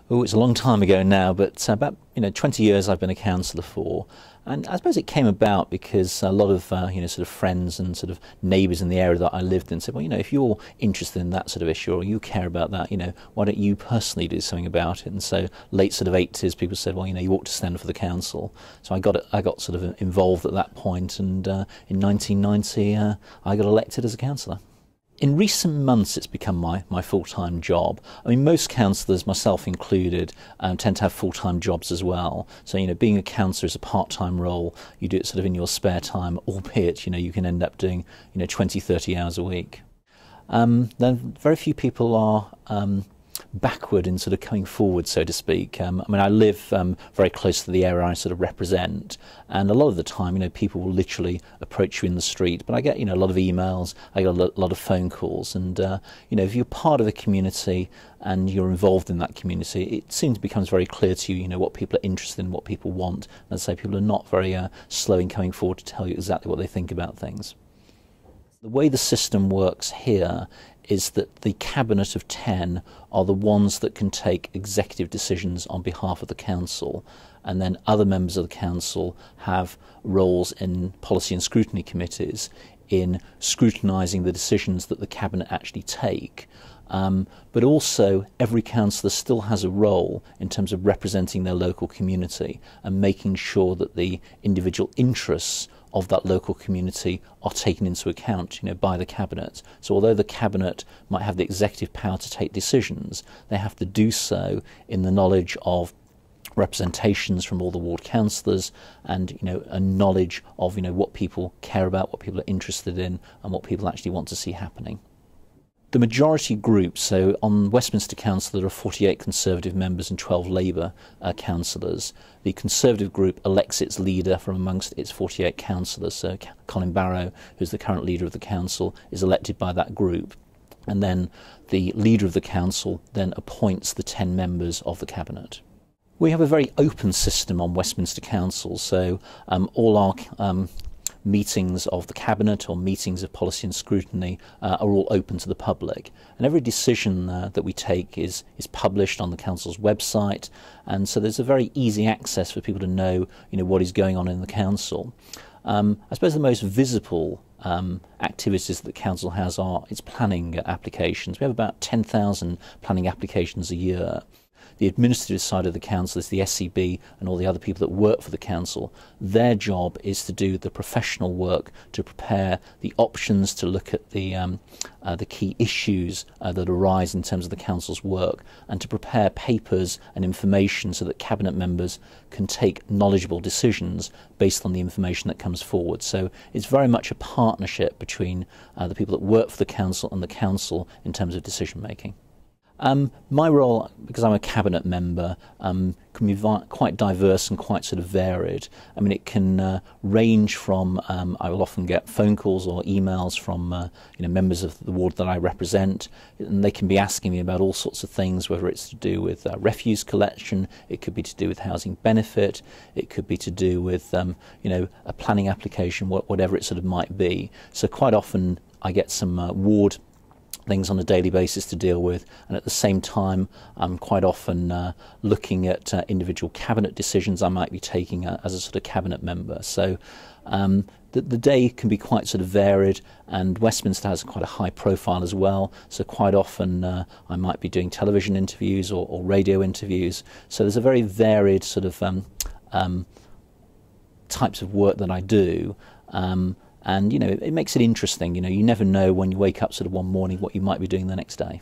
Oh, it's a long time ago now, but about 20 years I've been a councillor for, and I suppose it came about because a lot of sort of friends and sort of neighbours in the area that I lived in said, well, if you're interested in that sort of issue or you care about that, why don't you personally do something about it? And so late sort of 80s, people said, well, you ought to stand for the council. So I got sort of involved at that point, and in 1990 I got elected as a councillor. In recent months, it's become my full-time job. I mean, most councillors, myself included, tend to have full-time jobs as well. So, being a councillor is a part-time role. You do it sort of in your spare time, albeit, you can end up doing, 20, 30 hours a week. Then very few people are backward in sort of coming forward, so to speak. I mean, I live very close to the area I sort of represent, and a lot of the time, people will literally approach you in the street. But I get, a lot of emails, I get a lot of phone calls, and if you're part of a community and you're involved in that community, it soon becomes very clear to you, what people are interested in, what people want. And so people are not very slow in coming forward to tell you exactly what they think about things. The way the system works here is that the cabinet of 10 are the ones that can take executive decisions on behalf of the council, and then other members of the council have roles in policy and scrutiny committees in scrutinising the decisions that the cabinet actually take. But also every councillor still has a role in terms of representing their local community and making sure that the individual interests of that local community are taken into account, by the cabinet. So although the cabinet might have the executive power to take decisions, they have to do so in the knowledge of representations from all the ward councillors and a knowledge of what people care about, what people are interested in, and what people actually want to see happening. The majority group, so on Westminster Council there are 48 Conservative members and 12 Labour councillors. The Conservative group elects its leader from amongst its 48 councillors, so Colin Barrow, who's the current leader of the council, is elected by that group. And then the leader of the council then appoints the 10 members of the cabinet. We have a very open system on Westminster Council, so all our meetings of the cabinet or meetings of policy and scrutiny are all open to the public, and every decision that we take is published on the council's website, and so there's a very easy access for people to know what is going on in the council. I suppose the most visible activities that the council has are its planning applications. We have about 10,000 planning applications a year. The administrative side of the council is the SCB and all the other people that work for the council. Their job is to do the professional work, to prepare the options, to look at the key issues that arise in terms of the council's work, and to prepare papers and information so that cabinet members can take knowledgeable decisions based on the information that comes forward. So it's very much a partnership between the people that work for the council and the council in terms of decision making. My role, because I'm a cabinet member, can be quite diverse and quite sort of varied. I mean, it can range from I will often get phone calls or emails from members of the ward that I represent, and they can be asking me about all sorts of things, whether it's to do with refuse collection, it could be to do with housing benefit, it could be to do with a planning application, whatever it sort of might be. So quite often I get some ward things on a daily basis to deal with, and at the same time I'm quite often looking at individual cabinet decisions I might be taking as a sort of cabinet member. So the day can be quite sort of varied, and Westminster has quite a high profile as well, so quite often I might be doing television interviews or radio interviews. So there's a very varied sort of types of work that I do. And it makes it interesting. You never know when you wake up sort of one morning what you might be doing the next day.